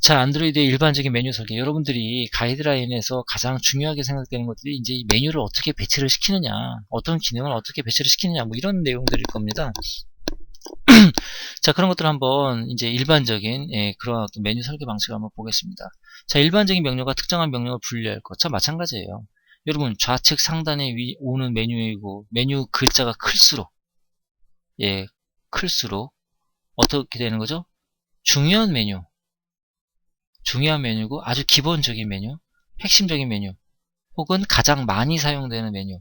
자, 안드로이드의 일반적인 메뉴 설계. 여러분들이 가이드라인에서 가장 중요하게 생각되는 것들이 이제 이 메뉴를 어떻게 배치를 시키느냐, 어떤 기능을 어떻게 배치를 시키느냐, 뭐 이런 내용들일 겁니다. 자, 그런 것들 한번 이제 일반적인 그런 어떤 메뉴 설계 방식을 한번 보겠습니다. 자, 일반적인 명령과 특정한 명령을 분리할 것. 자, 마찬가지예요. 여러분 좌측 상단에 오는 메뉴이고 메뉴 글자가 클수록 클수록 어떻게 되는 거죠? 중요한 메뉴고 아주 기본적인 메뉴, 핵심적인 메뉴, 혹은 가장 많이 사용되는 메뉴,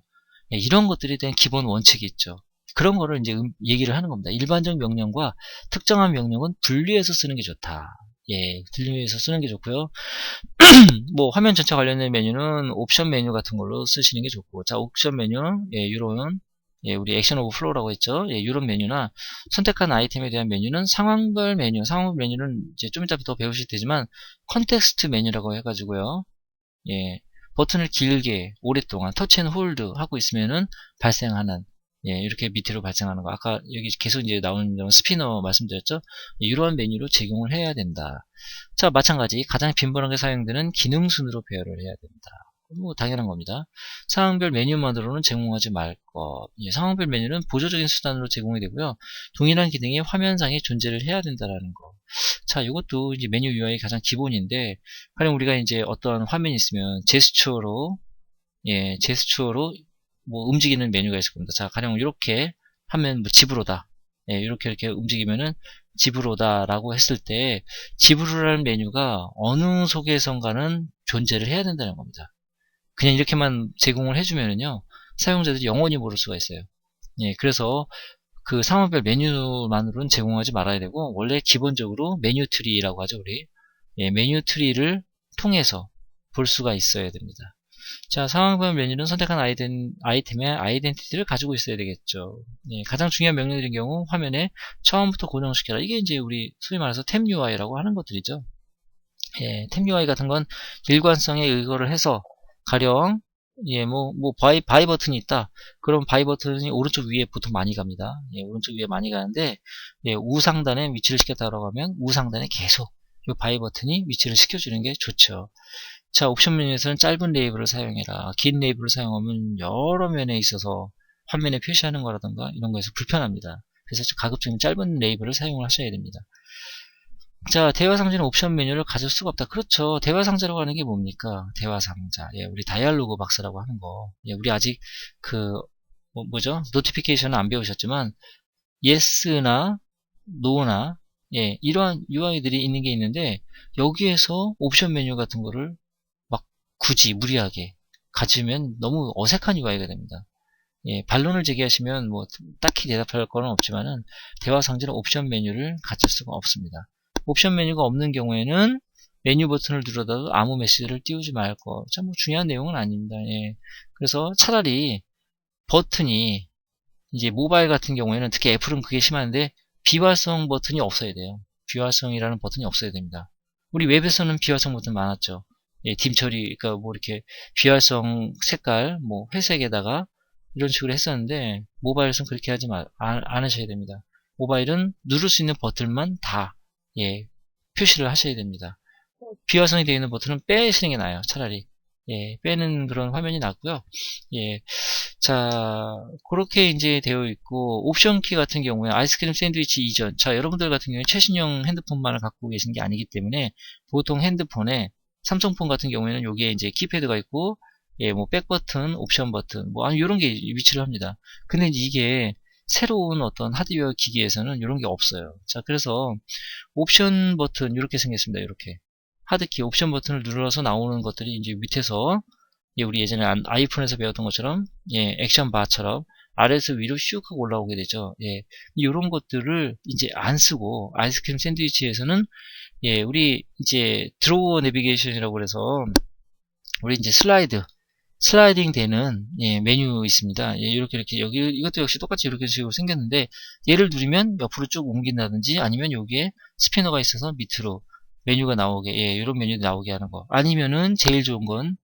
이런 것들에 대한 기본 원칙이 있죠. 그런 거를 이제 얘기를 하는 겁니다. 일반적 명령과 특정한 명령은 분리해서 쓰는 게 좋다. 분리해서 쓰는 게 좋고요. 뭐 화면 전체 관련된 메뉴는 옵션 메뉴 같은 걸로 쓰시는 게 좋고, 자, 옵션 메뉴, 이런 우리 액션 오브 플로우라고 했죠. 이런 메뉴나 선택한 아이템에 대한 메뉴는 상황별 메뉴는 이제 좀 이따 더 배우실 테지만 컨텍스트 메뉴라고 해가지고요. 버튼을 길게 오랫동안 터치 앤 홀드 하고 있으면은 발생하는 이렇게 밑으로 발생하는 거. 아까 여기 계속 이제 나오는 스피너 말씀드렸죠. 이러한 메뉴로 제공을 해야 된다. 자, 마찬가지 가장 빈번하게 사용되는 기능 순으로 배열을 해야 된다. 뭐 당연한 겁니다. 상황별 메뉴만으로는 제공하지 말 것. 상황별 메뉴는 보조적인 수단으로 제공이 되고요. 동일한 기능이 화면상에 존재를 해야 된다라는 거. 자, 이것도 이제 메뉴 UI의 가장 기본인데, 가령 우리가 이제 어떤 화면이 있으면 제스처로 뭐 움직이는 메뉴가 있을 겁니다. 자, 가령 이렇게 하면 뭐 집으로다. 이렇게 움직이면은 집으로다라고 했을 때 집으로라는 메뉴가 어느 속에선가는 존재를 해야 된다는 겁니다. 그냥 이렇게만 제공을 해주면은요, 사용자들이 영원히 모를 수가 있어요. 그래서 그 상황별 메뉴만으로는 제공하지 말아야 되고, 원래 기본적으로 메뉴 트리라고 하죠, 우리. 메뉴 트리를 통해서 볼 수가 있어야 됩니다. 자, 상황별 메뉴는 선택한 아이템의 아이덴티티를 가지고 있어야 되겠죠. 가장 중요한 명령들인 경우 화면에 처음부터 고정시켜라. 이게 이제 우리 소위 말해서 템 UI라고 하는 것들이죠. 템 UI 같은 건 일관성에 의거를 해서 가령 바이 버튼이 있다. 그럼 바이 버튼이 오른쪽 위에 보통 많이 갑니다. 오른쪽 위에 많이 가는데 우상단에 위치를 시켰다고 하면 우상단에 계속 이 바이 버튼이 위치를 시켜주는 게 좋죠. 자, 옵션 메뉴에서는 짧은 레이블을 사용해라. 긴 레이블을 사용하면 여러 면에 있어서 화면에 표시하는 거라던가 이런 거에서 불편합니다. 그래서 가급적이면 짧은 레이블을 사용을 하셔야 됩니다. 자, 대화상자는 옵션 메뉴를 가질 수가 없다. 그렇죠. 대화상자라고 하는 게 뭡니까? 대화상자. 우리 다이얼로그 박스라고 하는 거. 우리 아직 노티피케이션은 안 배우셨지만 yes나 no나 이러한 UI들이 있는 게 있는데, 여기에서 옵션 메뉴 같은 거를 막 굳이 무리하게 가지면 너무 어색한 UI가 됩니다. 반론을 제기하시면 뭐 딱히 대답할 건 없지만은 대화상자는 옵션 메뉴를 가질 수가 없습니다. 옵션 메뉴가 없는 경우에는 메뉴 버튼을 눌러도 아무 메시지를 띄우지 말 것. 참 뭐 중요한 내용은 아닙니다. 그래서 차라리 버튼이 이제 모바일 같은 경우에는 특히 애플은 그게 심한데 비활성 버튼이 없어야 돼요. 비활성이라는 버튼이 없어야 됩니다. 우리 웹에서는 비활성 버튼 많았죠. 딤 처리, 그러니까 뭐 이렇게 비활성 색깔, 뭐 회색에다가 이런 식으로 했었는데 모바일에서는 그렇게 하지 안 하셔야 됩니다. 모바일은 누를 수 있는 버튼만 다 표시를 하셔야 됩니다. 비활성이 되어 있는 버튼은 빼시는 게 나아요. 차라리 빼는 그런 화면이 낫고요. 자, 그렇게 이제 되어 있고, 옵션 키 같은 경우에 아이스크림 샌드위치 이전. 자, 여러분들 같은 경우에 최신형 핸드폰만을 갖고 계신 게 아니기 때문에 보통 핸드폰에 삼성폰 같은 경우에는 여기에 이제 키패드가 있고, 뭐 백버튼, 옵션 버튼, 뭐 이런 게 위치를 합니다. 근데 이게 새로운 어떤 하드웨어 기기에서는 이런 게 없어요. 자, 그래서 옵션 버튼 이렇게 생겼습니다. 이렇게 하드키 옵션 버튼을 눌러서 나오는 것들이 이제 밑에서 우리 예전에 아이폰에서 배웠던 것처럼 액션 바처럼 아래에서 위로 슉 하고 올라오게 되죠. 이런 것들을 이제 안 쓰고 아이스크림 샌드위치에서는 우리 이제 드로우 내비게이션이라고 그래서 우리 이제 슬라이딩 되는 메뉴 있습니다. 이렇게 여기 이것도 역시 똑같이 이렇게 식으로 생겼는데, 얘를 누르면 옆으로 쭉 옮긴다든지 아니면 여기에 스피너가 있어서 밑으로 메뉴가 나오게 이런 메뉴 나오게 하는 거. 아니면은 제일 좋은 건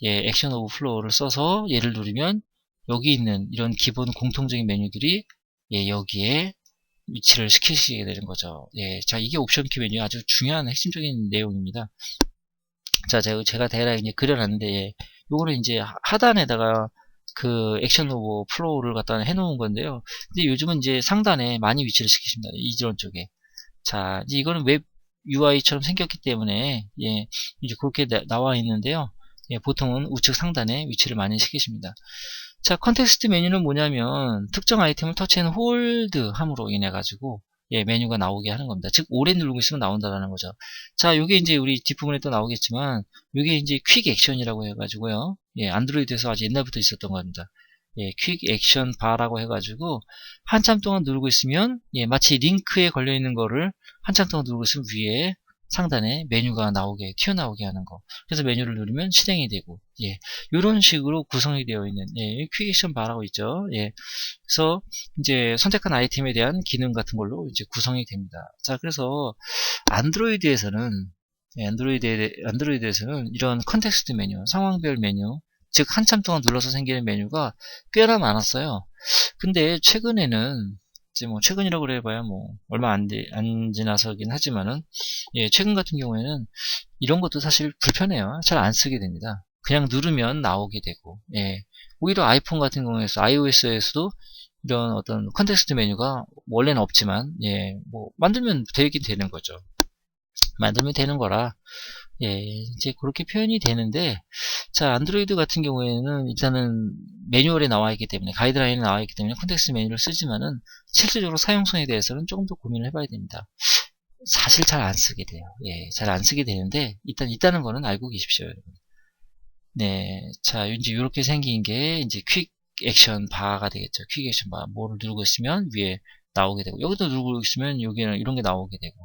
액션 오브 플로우를 써서 얘를 누르면 여기 있는 이런 기본 공통적인 메뉴들이 여기에 위치를 시키시게 되는 거죠. 예, 자, 이게 옵션 키 메뉴 아주 중요한 핵심적인 내용입니다. 자, 제가 대략 이제 그려놨는데, 예, 요거를 이제 하단에다가 그 액션 오버 플로우를 갖다 해놓은 건데요. 근데 요즘은 이제 상단에 많이 위치를 시키십니다. 이전 쪽에. 자, 이제 이거는 웹 UI처럼 생겼기 때문에, 예, 이제 그렇게 나와 있는데요. 예, 보통은 우측 상단에 위치를 많이 시키십니다. 자, 컨텍스트 메뉴는 뭐냐면 특정 아이템을 터치한 홀드 함으로 인해 가지고 예, 메뉴가 나오게 하는 겁니다. 즉 오래 누르고 있으면 나온다라는 거죠. 자, 요게 이제 우리 뒷부분에 또 나오겠지만 요게 이제 퀵 액션이라고 해 가지고요. 예, 안드로이드에서 아주 옛날부터 있었던 겁니다. 예, 퀵 액션 바라고 해 가지고 한참 동안 누르고 있으면 예, 마치 링크에 걸려 있는 거를 한참 동안 누르고 있으면 위에 상단에 메뉴가 나오게 튀어나오게 하는 거. 그래서 메뉴를 누르면 실행이 되고 예, 이런 식으로 구성이 되어 있는 예, 퀵 액션 바라고 있죠. 예, 그래서 이제 선택한 아이템에 대한 기능 같은 걸로 이제 구성이 됩니다. 자, 그래서 안드로이드에서는 예, 안드로이드에서는 이런 컨텍스트 메뉴, 상황별 메뉴, 즉 한참 동안 눌러서 생기는 메뉴가 꽤나 많았어요. 근데 최근에는 이제 뭐 최근이라고 그래봐야 뭐 얼마 안 지나서긴 하지만은 예, 최근 같은 경우에는 이런 것도 사실 불편해요. 잘 안 쓰게 됩니다. 그냥 누르면 나오게 되고 예, 오히려 아이폰 같은 경우에서 iOS에서도 이런 어떤 컨텍스트 메뉴가 원래는 없지만 예, 뭐 만들면 되긴 되는 거죠. 만들면 되는 거라 예, 이제 그렇게 표현이 되는데 자, 안드로이드 같은 경우에는 일단은 매뉴얼에 나와 있기 때문에 가이드라인에 나와 있기 때문에 컨텍스트 메뉴를 쓰지만은 실질적으로 사용성에 대해서는 조금 더 고민을 해봐야 됩니다. 사실 잘 안 쓰게 돼요. 예, 잘 안 쓰게 되는데 일단 있다는 거는 알고 계십시오, 여러분. 네, 자, 이제 이렇게 생긴 게 이제 퀵 액션 바가 되겠죠. 퀵 액션 바. 뭐를 누르고 있으면 위에 나오게 되고 여기도 누르고 있으면 여기는 이런 게 나오게 되고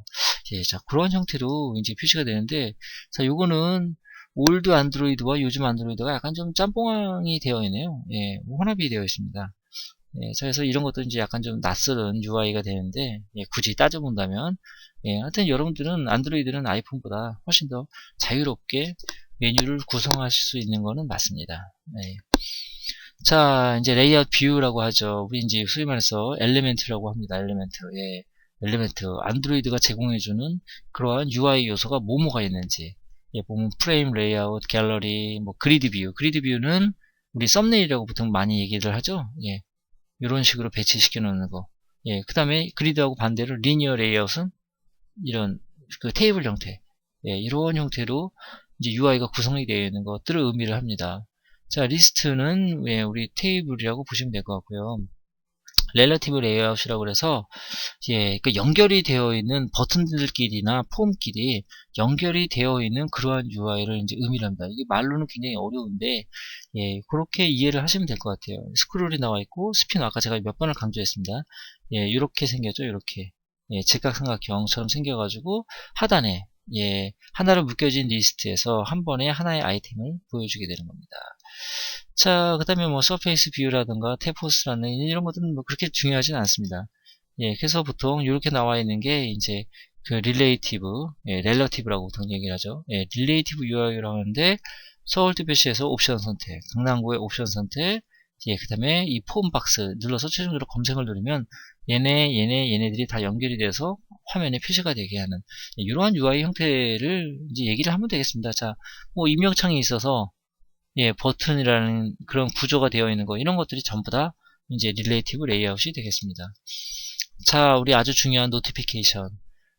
예, 자, 그런 형태로 이제 표시가 되는데 자, 요거는 올드 안드로이드와 요즘 안드로이드가 약간 좀 짬뽕이 되어 있네요. 예, 혼합이 되어 있습니다. 예, 그래서 이런 것도 이제 약간 좀 낯설은 UI가 되는데 예, 굳이 따져본다면 예, 하여튼 여러분들은 안드로이드는 아이폰보다 훨씬 더 자유롭게 메뉴를 구성하실 수 있는 거는 맞습니다. 예. 자, 이제 레이아웃 뷰라고 하죠. 우리 이제 소위 말해서 엘리멘트라고 합니다. 엘리멘트. 예. 엘리멘트. 안드로이드가 제공해주는 그러한 UI 요소가 뭐뭐가 있는지. 예, 보면 프레임 레이아웃, 갤러리, 뭐 그리드 뷰. 그리드 뷰는 우리 썸네일이라고 보통 많이 얘기를 하죠. 예. 이런 식으로 배치시켜 놓는 거. 예. 그 다음에 그리드하고 반대로 리니어 레이아웃은 이런 그 테이블 형태. 예, 이런 형태로 이제 UI가 구성이 되어 있는 것들을 의미를 합니다. 자, 리스트는 예, 우리 테이블이라고 보시면 될 것 같고요. 렐러티브 레이아웃이라고 그래서 예, 그 연결이 되어 있는 버튼들끼리나 폼끼리 연결이 되어 있는 그러한 UI를 이제 의미를 합니다. 이게 말로는 굉장히 어려운데 예, 그렇게 이해를 하시면 될 것 같아요. 스크롤이 나와 있고 스피너 아까 제가 몇 번을 강조했습니다. 예, 이렇게 생겼죠, 이렇게. 예, 직각삼각형처럼 생겨가지고 하단에 예, 하나로 묶여진 리스트에서 한 번에 하나의 아이템을 보여주게 되는 겁니다. 자, 그 다음에 뭐 서페이스 뷰라든가 탭포스라는 이런 것들은 뭐 그렇게 중요하진 않습니다. 예, 그래서 보통 이렇게 나와 있는 게 이제 그 릴레이티브, 예, 렐러티브라고 보통 얘기를 하죠. 예, 릴레이티브 UI라고 하는데 서울 특별시에서 옵션 선택, 강남구의 옵션 선택, 예, 그 다음에 이 폼 박스 눌러서 최종적으로 검색을 누르면 얘네들이 다 연결이 돼서 화면에 표시가 되게 하는 예, 이러한 UI 형태를 이제 얘기를 하면 되겠습니다. 자, 뭐 입력창이 있어서 예, 버튼이라는 그런 구조가 되어 있는 거 이런 것들이 전부 다 이제 릴레이티브 레이아웃이 되겠습니다. 자, 우리 아주 중요한 노티피케이션.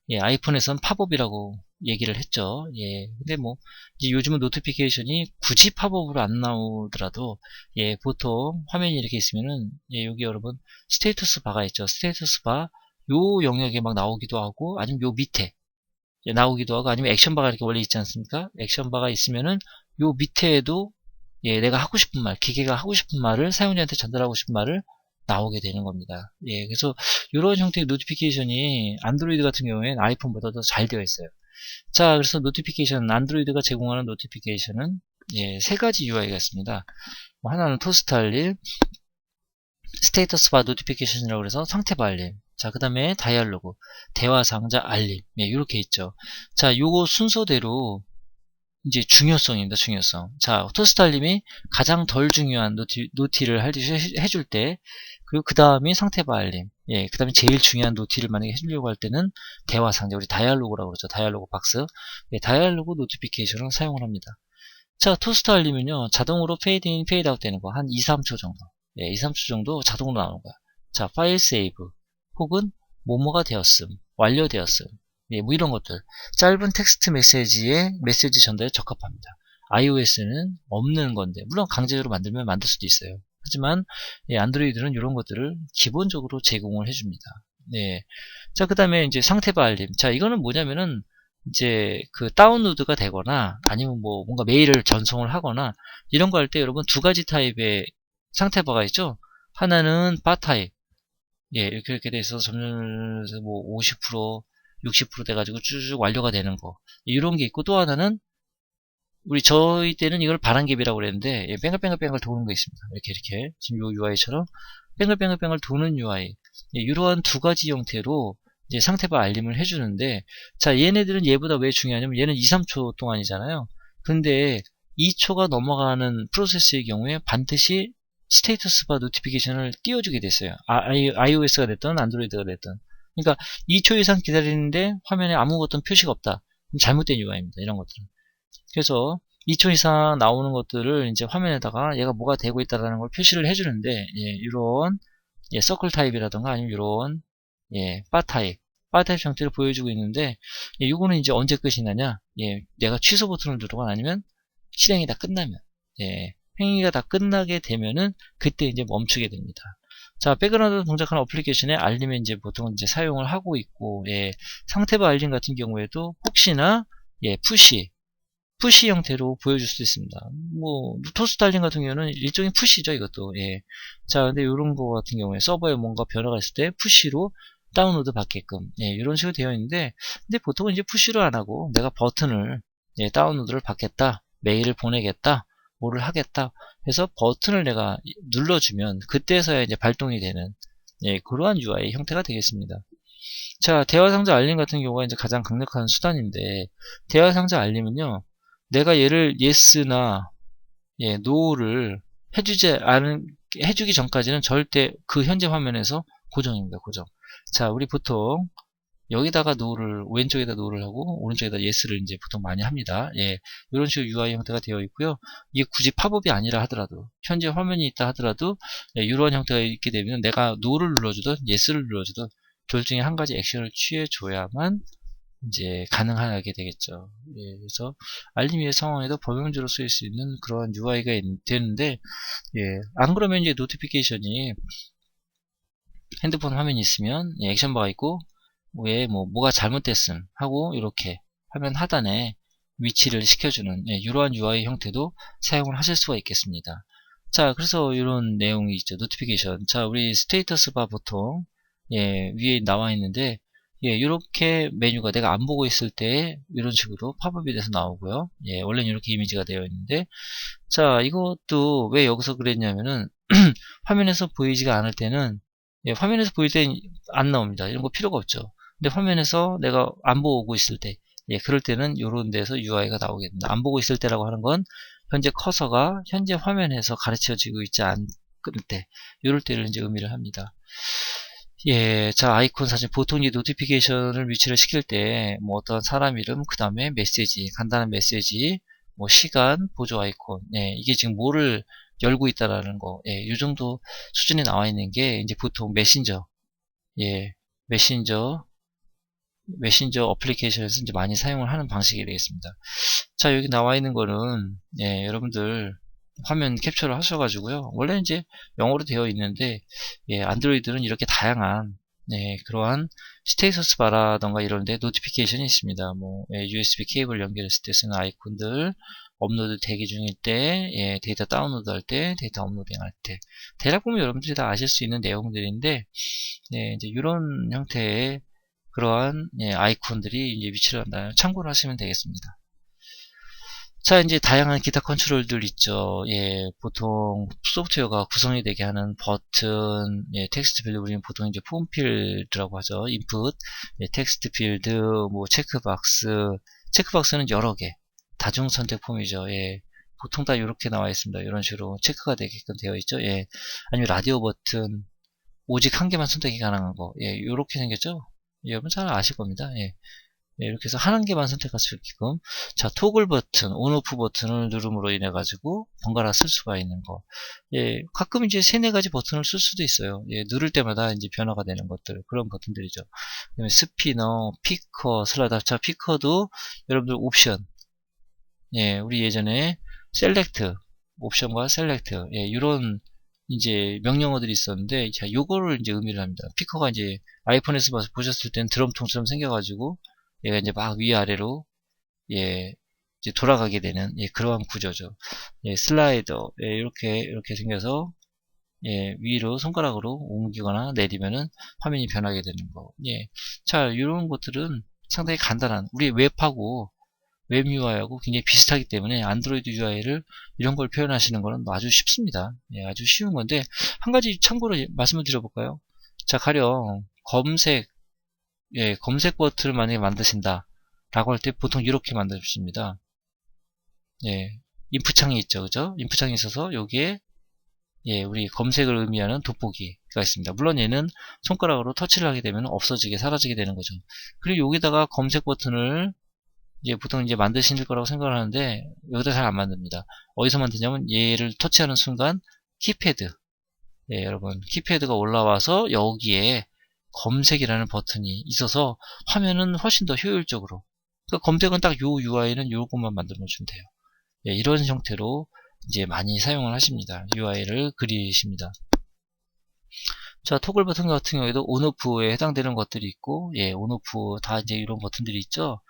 예, 아이폰에선 팝업이라고 얘기를 했죠. 예, 근데 뭐 이제 요즘은 노티피케이션이 굳이 팝업으로 안 나오더라도 예, 보통 화면이 이렇게 있으면은 예, 여기 여러분 스테이터스 바가 있죠. 스테이터스 바 요 영역에 막 나오기도 하고 아니면 요 밑에 예, 나오기도 하고 아니면 액션 바가 이렇게 원래 있지 않습니까? 액션 바가 있으면은 요 밑에에도 예, 내가 하고 싶은 말, 기계가 하고 싶은 말을 사용자한테 전달하고 싶은 말을 나오게 되는 겁니다. 예, 그래서 이런 형태의 노티피케이션이 안드로이드 같은 경우에는 아이폰보다 더 잘 되어 있어요. 자, 그래서 노티피케이션, 안드로이드가 제공하는 노티피케이션은 예, 세 가지 UI가 있습니다. 뭐 하나는 토스트 알림, 스테이터스 바 노티피케이션이라고 해서 상태 바 알림. 자, 그 다음에 다이얼로그, 대화 상자 알림. 예, 이렇게 있죠. 자, 요거 순서대로 이제 중요성입니다. 중요성. 자, 토스트 알림이 가장 덜 중요한 노티를 해줄 때 그리고 그 다음이 상태바 알림. 예, 그 다음에 제일 중요한 노티를 만약에 해주려고 할 때는 대화 상자, 우리 다이알로그라고 그러죠. 다이알로그 박스. 예, 다이알로그 노티피케이션을 사용을 합니다. 자, 토스트 알림은요, 자동으로 페이드 인, 페이드 아웃 되는 거, 한 2, 3초 정도. 예, 2, 3초 정도 자동으로 나오는 거야. 자, 파일 세이브, 혹은 뭐뭐가 되었음, 완료되었음. 예, 뭐 이런 것들. 짧은 텍스트 메시지에 메시지 전달에 적합합니다. iOS는 없는 건데, 물론 강제로 만들면 만들 수도 있어요. 하지만, 예, 안드로이드는 이런 것들을 기본적으로 제공을 해줍니다. 예. 자, 그 다음에 이제 상태바 알림. 자, 이거는 뭐냐면은, 이제 그 다운로드가 되거나 아니면 뭐 뭔가 메일을 전송을 하거나 이런 거 할 때 여러분 두 가지 타입의 상태바가 있죠. 하나는 바 타입. 예, 이렇게 돼서 점점 뭐 50%, 60% 돼가지고 쭉 완료가 되는 거. 이런 게 있고 또 하나는 저희 때는 이걸 바람개비라고 그랬는데, 예, 뱅글뱅글뱅글 도는 거 있습니다. 이렇게 지금 요 UI처럼 뱅글뱅글뱅글 도는 UI. 예, 이러한 두 가지 형태로 이제 상태바 알림을 해주는데, 자, 얘네들은 얘보다 왜 중요하냐면 얘는 2, 3초 동안이잖아요. 근데 2초가 넘어가는 프로세스의 경우에 반드시 스테이터스바 노티피케이션을 띄워주게 됐어요. iOS가 됐든 안드로이드가 됐든. 그러니까 2초 이상 기다리는데 화면에 아무것도 표시가 없다. 잘못된 UI입니다. 이런 것들은. 그래서 2초 이상 나오는 것들을 이제 화면에다가 얘가 뭐가 되고 있다라는 걸 표시를 해주는데, 예, 이런 예, 서클 타입이라던가 아니면 이런 예, 바 타입 형태를 보여주고 있는데, 예, 이거는 이제 언제 끝이 나냐? 예, 내가 취소 버튼을 누르거나 아니면 실행이 다 끝나면, 예, 행위가 다 끝나게 되면은 그때 이제 멈추게 됩니다. 자, 백그라운드 동작하는 어플리케이션에 알림에 이제 보통 이제 사용을 하고 있고, 예, 상태바 알림 같은 경우에도 혹시나 예, 푸시 형태로 보여줄 수도 있습니다. 뭐 토스트 알림 같은 경우는 일종의 푸시죠, 이것도. 예. 자, 근데 이런 거 같은 경우에 서버에 뭔가 변화가 있을 때 푸시로 다운로드 받게끔, 예, 이런 식으로 되어 있는데, 근데 보통은 이제 푸시로 안 하고 내가 버튼을, 예, 다운로드를 받겠다, 메일을 보내겠다, 뭐를 하겠다 해서 버튼을 내가 눌러주면 그때서야 이제 발동이 되는, 예, 그러한 UI 형태가 되겠습니다. 자, 대화 상자 알림 같은 경우가 이제 가장 강력한 수단인데, 대화 상자 알림은요, 내가 얘를 yes나 예, no를 해주기 전까지는 절대 그 현재 화면에서 고정입니다. 고정. 자, 우리 보통 여기다가 no를 왼쪽에다 no를 하고 오른쪽에다 yes를 이제 보통 많이 합니다. 예, 이런 식으로 UI 형태가 되어 있고요. 이게 굳이 팝업이 아니라 하더라도 현재 화면이 있다 하더라도 예, 이런 형태가 있게 되면 내가 no를 눌러주든 yes를 눌러주든 둘 중에 한 가지 액션을 취해줘야만 이제 가능하게 되겠죠. 예, 그래서 알림의 상황에도 범용지로 쓰일 수 있는 그런 UI가 되는데, 예, 안 그러면 이제 노티피케이션이 핸드폰 화면이 있으면 예, 액션바가 있고 왜 뭐가 잘못됐음 하고 이렇게 화면 하단에 위치를 시켜주는 예, 이러한 UI 형태도 사용을 하실 수가 있겠습니다. 자, 그래서 이런 내용이 있죠. 노티피케이션. 자, 우리 스테이터스 바 보통 예, 위에 나와 있는데 예, 이렇게 메뉴가 내가 안 보고 있을 때 이런 식으로 팝업이 돼서 나오고요. 예, 원래는 이렇게 이미지가 되어 있는데, 자, 이것도 왜 여기서 그랬냐면은 화면에서 보이지가 않을 때는 예, 화면에서 보일 땐 안 나옵니다. 이런 거 필요가 없죠. 근데 화면에서 내가 안 보고 있을 때, 예, 그럴 때는 이런 데서 UI가 나오게 됩니다. 안 보고 있을 때라고 하는 건 현재 커서가 현재 화면에서 가르쳐지고 있지 않을 때, 이럴 때를 이제 의미를 합니다. 예, 자, 아이콘 사진, 보통 이 노티피케이션을 위치를 시킬 때, 뭐 어떤 사람 이름, 그 다음에 메시지, 간단한 메시지, 뭐 시간, 보조 아이콘, 예, 이게 지금 뭐를 열고 있다라는 거, 예, 이 정도 수준에 나와 있는 게, 이제 보통 메신저, 예, 메신저 어플리케이션에서 이제 많이 사용을 하는 방식이 되겠습니다. 자, 여기 나와 있는 거는, 예, 여러분들, 화면 캡처를 하셔가지고요. 원래 이제 영어로 되어 있는데, 예, 안드로이드는 이렇게 다양한, 예, 그러한 스테이터스 바라던가 이런데 노티피케이션이 있습니다. 뭐, 예, USB 케이블 연결했을 때 쓰는 아이콘들, 업로드 대기 중일 때, 예, 데이터 다운로드 할 때, 데이터 업로딩 할 때. 대략 보면 여러분들이 다 아실 수 있는 내용들인데, 예, 이제 이런 형태의 그러한, 예, 아이콘들이 이제 위치를 한다. 참고를 하시면 되겠습니다. 자, 이제 다양한 기타 컨트롤들 있죠. 예, 보통 소프트웨어가 구성이 되게 하는 버튼, 예, 텍스트 필드, 우리는 보통 이제 폼 필드라고 하죠. 인풋, 예, 텍스트 필드, 뭐 체크박스는 여러 개, 다중 선택 폼이죠. 예, 보통 다 이렇게 나와 있습니다. 이런 식으로 체크가 되게끔 되어 있죠. 예, 아니면 라디오 버튼, 오직 한 개만 선택이 가능한 거. 예, 요렇게 생겼죠? 여러분 잘 아실 겁니다. 예. 예, 이렇게 해서 한 개만 선택할 수 있게끔. 자, 토글 버튼, 온오프 버튼을 누름으로 인해 가지고 번갈아 쓸 수가 있는 거. 예, 가끔 이제 세네 가지 버튼을 쓸 수도 있어요. 예, 누를 때마다 이제 변화가 되는 것들, 그런 버튼들이죠. 그다음에 스피너, 피커, 슬라이더. 자, 피커도 여러분들 옵션. 예, 우리 예전에 셀렉트, 옵션과 셀렉트, 예, 이런 이제 명령어들이 있었는데, 자, 요거를 이제 의미를 합니다. 피커가 이제 아이폰에서 보셨을 때는 드럼통처럼 생겨가지고, 얘가 이제 막 위아래로, 예, 이제 돌아가게 되는, 예, 그러한 구조죠. 예, 슬라이더, 예, 이렇게 생겨서, 예, 위로 손가락으로 옮기거나 내리면은 화면이 변하게 되는 거. 예. 자, 이런 것들은 상당히 간단한, 우리 웹하고 웹 UI하고 굉장히 비슷하기 때문에 안드로이드 UI를 이런 걸 표현하시는 거는 아주 쉽습니다. 예, 아주 쉬운 건데 한 가지 참고로 말씀을 드려볼까요? 자, 가령 검색, 예, 검색 버튼을 만약에 만드신다 라고 할 때 보통 이렇게 만드십니다. 예, 인프 창이 있죠, 그죠? 인프 창이 있어서 여기에 예, 우리 검색을 의미하는 돋보기가 있습니다. 물론 얘는 손가락으로 터치를 하게 되면 없어지게 사라지게 되는 거죠. 그리고 여기다가 검색 버튼을 이제 보통 이제 만드실 거라고 생각을 하는데 여기다 잘 안 만듭니다. 어디서 만드냐면 얘를 터치하는 순간 키패드, 예, 여러분 키패드가 올라와서 여기에 검색이라는 버튼이 있어서 화면은 훨씬 더 효율적으로, 그러니까 검색은 딱 요 UI는 요것만 만들어 놓으시면 돼요. 예, 이런 형태로 이제 많이 사용을 하십니다. UI를 그리십니다. 자, 토글 버튼 같은 경우에도 온오프에 해당되는 것들이 있고, 예, 온오프 다 이제 이런 버튼들이 있죠.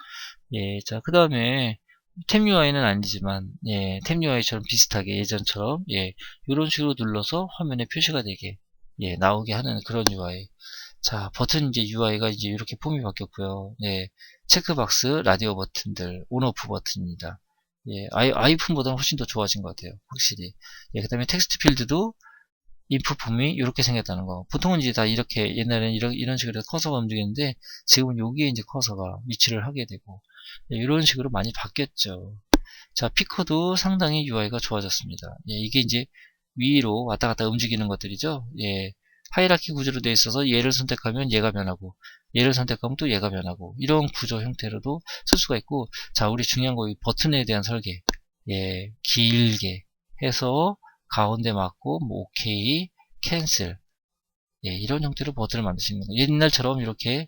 예, 자, 그 다음에 템 UI는 아니지만, 예, 템 UI처럼 비슷하게 예전처럼, 예, 이런 식으로 눌러서 화면에 표시가 되게, 예, 나오게 하는 그런 UI. 자, 버튼 이제 UI가 이제 이렇게 폼이 바뀌었고요. 예, 체크박스, 라디오 버튼들, 온오프 버튼입니다. 예, 아이폰보다는 훨씬 더 좋아진 것 같아요. 확실히. 예, 그 다음에 텍스트 필드도 인풋 폼이 이렇게 생겼다는 거. 보통은 이제 다 이렇게, 옛날에는 이런 식으로 커서가 움직였는데, 지금은 여기에 이제 커서가 위치를 하게 되고, 예, 이런 식으로 많이 바뀌었죠. 자, 피커도 상당히 UI가 좋아졌습니다. 예, 이게 이제 위로 왔다 갔다 움직이는 것들이죠. 예, 하이라키 구조로 되어 있어서 얘를 선택하면 얘가 변하고, 얘를 선택하면 또 얘가 변하고, 이런 구조 형태로도 쓸 수가 있고, 자, 우리 중요한 거, 이 버튼에 대한 설계. 예, 길게 해서 가운데 맞고, 뭐, 오케이, 캔슬. 예, 이런 형태로 버튼을 만드시는 거예요. 옛날처럼 이렇게,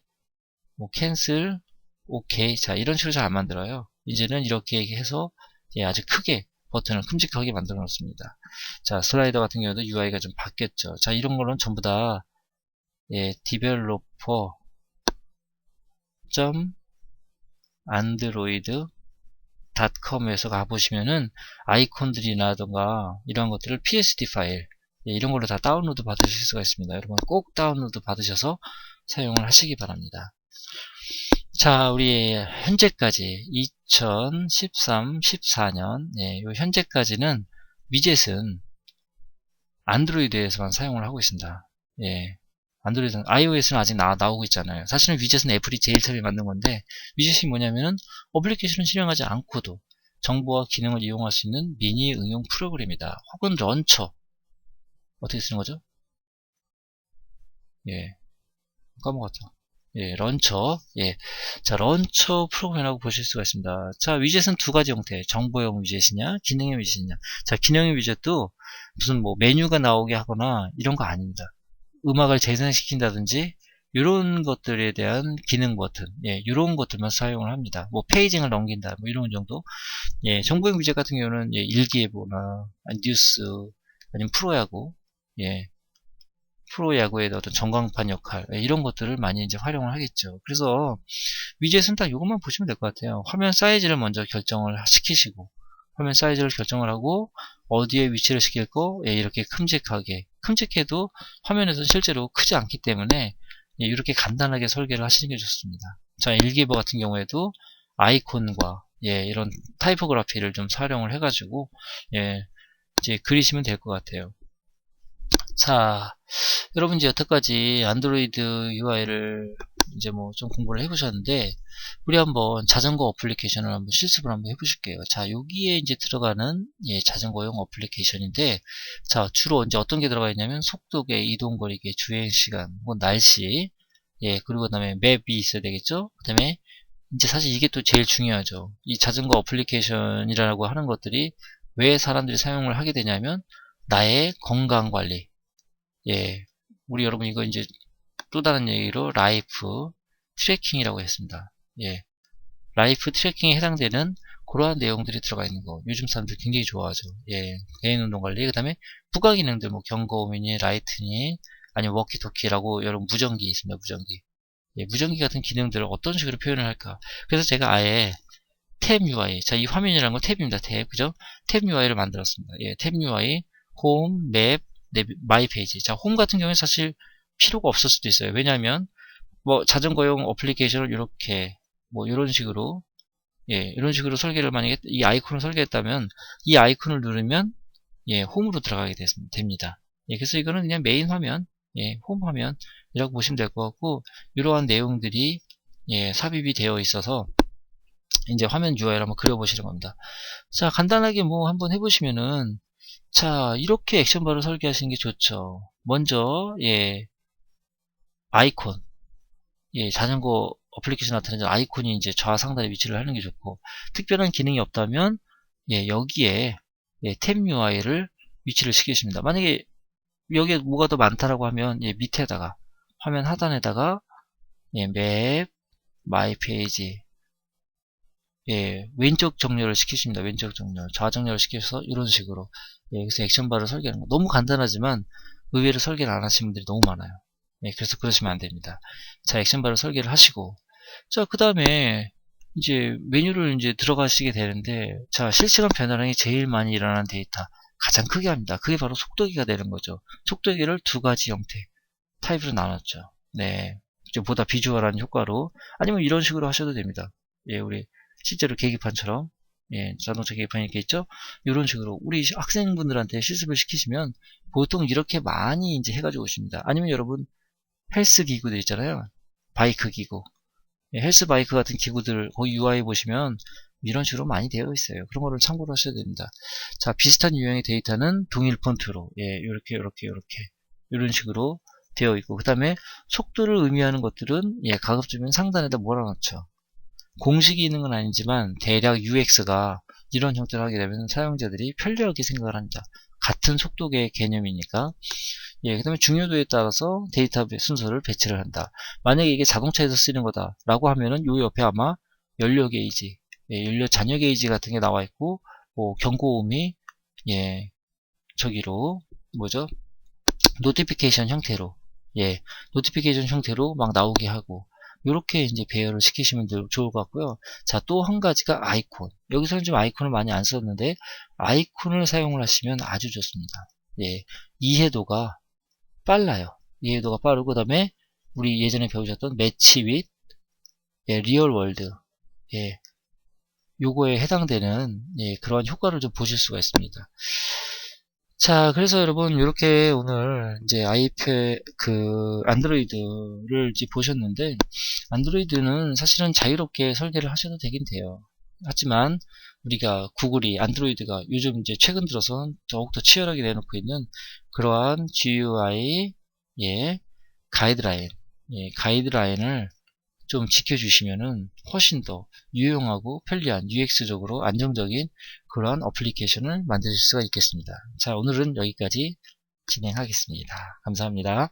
뭐, 캔슬, 오케이. 자, 이런 식으로 잘 안 만들어요. 이제는 이렇게 해서, 예, 아주 크게 버튼을 큼직하게 만들어 놓습니다. 자, 슬라이더 같은 경우도 UI가 좀 바뀌었죠. 자, 이런 거는 전부 다, 예, developer.android.com에서 가보시면은 아이콘들이라던가 이런 것들을 PSD 파일, 예, 이런 걸로 다 다운로드 받으실 수가 있습니다. 여러분 꼭 다운로드 받으셔서 사용을 하시기 바랍니다. 자, 우리 현재까지 2013, 14년, 예, 요 현재까지는 위젯은 안드로이드에서만 사용을 하고 있습니다. 예, 안드로이드, iOS는 아직 나오고 있잖아요. 사실은 위젯은 애플이 제일 처음에 만든 건데, 위젯이 뭐냐면은 어플리케이션을 실행하지 않고도 정보와 기능을 이용할 수 있는 미니 응용 프로그램이다. 혹은 런처. 어떻게 쓰는 거죠? 예, 까먹었죠. 예, 런처. 예. 자, 런처 프로그램이라고 보실 수가 있습니다. 자, 위젯은 두 가지 형태. 정보용 위젯이냐, 기능형 위젯이냐. 자, 기능형 위젯도 무슨 뭐 메뉴가 나오게 하거나 이런 거 아닙니다. 음악을 재생시킨다든지 이런 것들에 대한 기능 버튼, 예, 이런 것들만 사용을 합니다. 뭐 페이징을 넘긴다, 뭐 이런 정도. 예, 정보용 위젯 같은 경우는 예, 일기예보나 뉴스 아니면 프로야구, 예, 프로야구의 어떤 전광판 역할, 예, 이런 것들을 많이 이제 활용을 하겠죠. 그래서 위젯은 딱 이것만 보시면 될 것 같아요. 화면 사이즈를 먼저 결정을 시키시고, 화면 사이즈를 결정을 하고 어디에 위치를 시킬 거, 예, 이렇게 큼직해도 화면에서 실제로 크지 않기 때문에 예, 이렇게 간단하게 설계를 하시는 게 좋습니다. 자, 일기예보 같은 경우에도 아이콘과 예, 이런 타이포그래피를 좀 활용을 해가지고 예, 이제 그리시면 될 것 같아요. 자, 여러분 이제 여태까지 안드로이드 UI를 이제 뭐 좀 공부를 해보셨는데, 우리 한번 자전거 어플리케이션을 한번 실습을 한번 해보실게요. 자, 여기에 이제 들어가는 예, 자전거용 어플리케이션인데, 자, 주로 이제 어떤 게 들어가 있냐면 속도계, 이동거리계, 주행시간, 뭐 날씨, 예, 그리고 그다음에 맵이 있어야 되겠죠. 그다음에 이제 사실 이게 또 제일 중요하죠. 이 자전거 어플리케이션이라고 하는 것들이 왜 사람들이 사용을 하게 되냐면 나의 건강 관리. 예, 우리 여러분 이거 이제 또 다른 얘기로 라이프 트래킹이라고 했습니다. 예, 라이프 트래킹에 해당되는 그러한 내용들이 들어가 있는 거. 요즘 사람들 굉장히 좋아하죠. 예, 개인 운동 관리. 그 다음에 부가 기능들, 뭐 경고음이니, 라이트니, 아니면 워키토키라고 여러 무전기 있습니다. 무전기. 예, 무전기 같은 기능들을 어떤 식으로 표현을 할까. 그래서 제가 아예 탭 UI. 자, 이 화면이라는 건 탭입니다. 탭. 그죠? 탭 UI를 만들었습니다. 예, 탭 UI, 홈, 맵, 마이 페이지. 자, 홈 같은 경우에 사실 필요가 없을 수도 있어요. 왜냐하면 뭐 자전거용 어플리케이션을 이렇게 뭐 이런 식으로 예, 이런 식으로 설계를 만약에 이 아이콘을 설계했다면 이 아이콘을 누르면 예, 홈으로 들어가게 됩니다. 예, 그래서 이거는 그냥 메인 화면, 예, 홈 화면이라고 보시면 될 것 같고 이러한 내용들이 예, 삽입이 되어 있어서 이제 화면 UI를 한번 그려보시는 겁니다. 자, 간단하게 뭐 한번 해보시면은 자, 이렇게 액션바를 설계하시는 게 좋죠. 먼저 예, 아이콘 예, 자전거 어플리케이션 나타내는 아이콘이 이제 좌상단에 위치를 하는 게 좋고, 특별한 기능이 없다면, 예, 여기에, 예, 탭 UI를 위치를 시키십니다. 만약에 여기에 뭐가 더 많다라고 하면, 예, 밑에다가, 화면 하단에다가, 예, 맵, 마이 페이지, 예, 왼쪽 정렬을 시키십니다. 왼쪽 정렬. 좌정렬을 시켜서 이런 식으로, 예, 그래서 액션바를 설계하는 거. 너무 간단하지만, 의외로 설계를 안 하시는 분들이 너무 많아요. 예, 그래서 그러시면 안 됩니다. 자, 액션바를 설계를 하시고, 자, 그 다음에, 이제 메뉴를 이제 들어가시게 되는데, 자, 실시간 변화량이 제일 많이 일어나는 데이터, 가장 크게 합니다. 그게 바로 속도계가 되는 거죠. 속도계를 두 가지 형태, 타입으로 나눴죠. 네. 좀 보다 비주얼한 효과로, 아니면 이런 식으로 하셔도 됩니다. 예, 우리, 실제로 계기판처럼, 예, 자동차 계기판이 이렇게 있죠? 이런 식으로, 우리 학생분들한테 실습을 시키시면, 보통 이렇게 많이 이제 해가지고 오십니다. 아니면 여러분, 헬스 기구들 있잖아요. 바이크 기구. 예, 헬스 바이크 같은 기구들 거기 UI 보시면 이런 식으로 많이 되어 있어요. 그런 거를 참고를 하셔야 됩니다. 자, 비슷한 유형의 데이터는 동일 폰트로 예, 요렇게 이런 식으로 되어 있고 그 다음에 속도를 의미하는 것들은 예, 가급적이면 상단에다 몰아넣죠. 공식이 있는 건 아니지만 대략 UX가 이런 형태로 하게 되면 사용자들이 편리하게 생각을 합니다. 같은 속도계의 개념이니까 예, 그 다음에 중요도에 따라서 데이터 순서를 배치를 한다. 만약에 이게 자동차에서 쓰는 거다 라고 하면은 요 옆에 아마 연료 게이지, 예, 연료 잔여 게이지 같은 게 나와 있고 뭐 경고음이 예, 저기로 뭐죠? 노티피케이션 형태로 예, 노티피케이션 형태로 막 나오게 하고 요렇게 이제 배열을 시키시면 좋을 것 같고요. 자, 또 한 가지가 아이콘. 여기서는 좀 아이콘을 많이 안 썼는데 아이콘을 사용을 하시면 아주 좋습니다. 예, 이해도가 빨라요. 이해도가 빠르고 그 다음에 우리 예전에 배우셨던 매치 윗 예, 리얼 월드 예, 요거에 해당되는 예, 그러한 효과를 좀 보실 수가 있습니다. 자, 그래서 여러분 이렇게 오늘 이제 그 안드로이드를 이제 보셨는데 안드로이드는 사실은 자유롭게 설계를 하셔도 되긴 돼요. 하지만 우리가 구글이 안드로이드가 요즘 이제 최근 들어서 더욱더 치열하게 내놓고 있는 그러한 GUI 예, 가이드라인 예, 가이드라인을 좀 지켜주시면은 훨씬 더 유용하고 편리한 UX적으로 안정적인 그러한 어플리케이션을 만드실 수가 있겠습니다. 자, 오늘은 여기까지 진행하겠습니다. 감사합니다.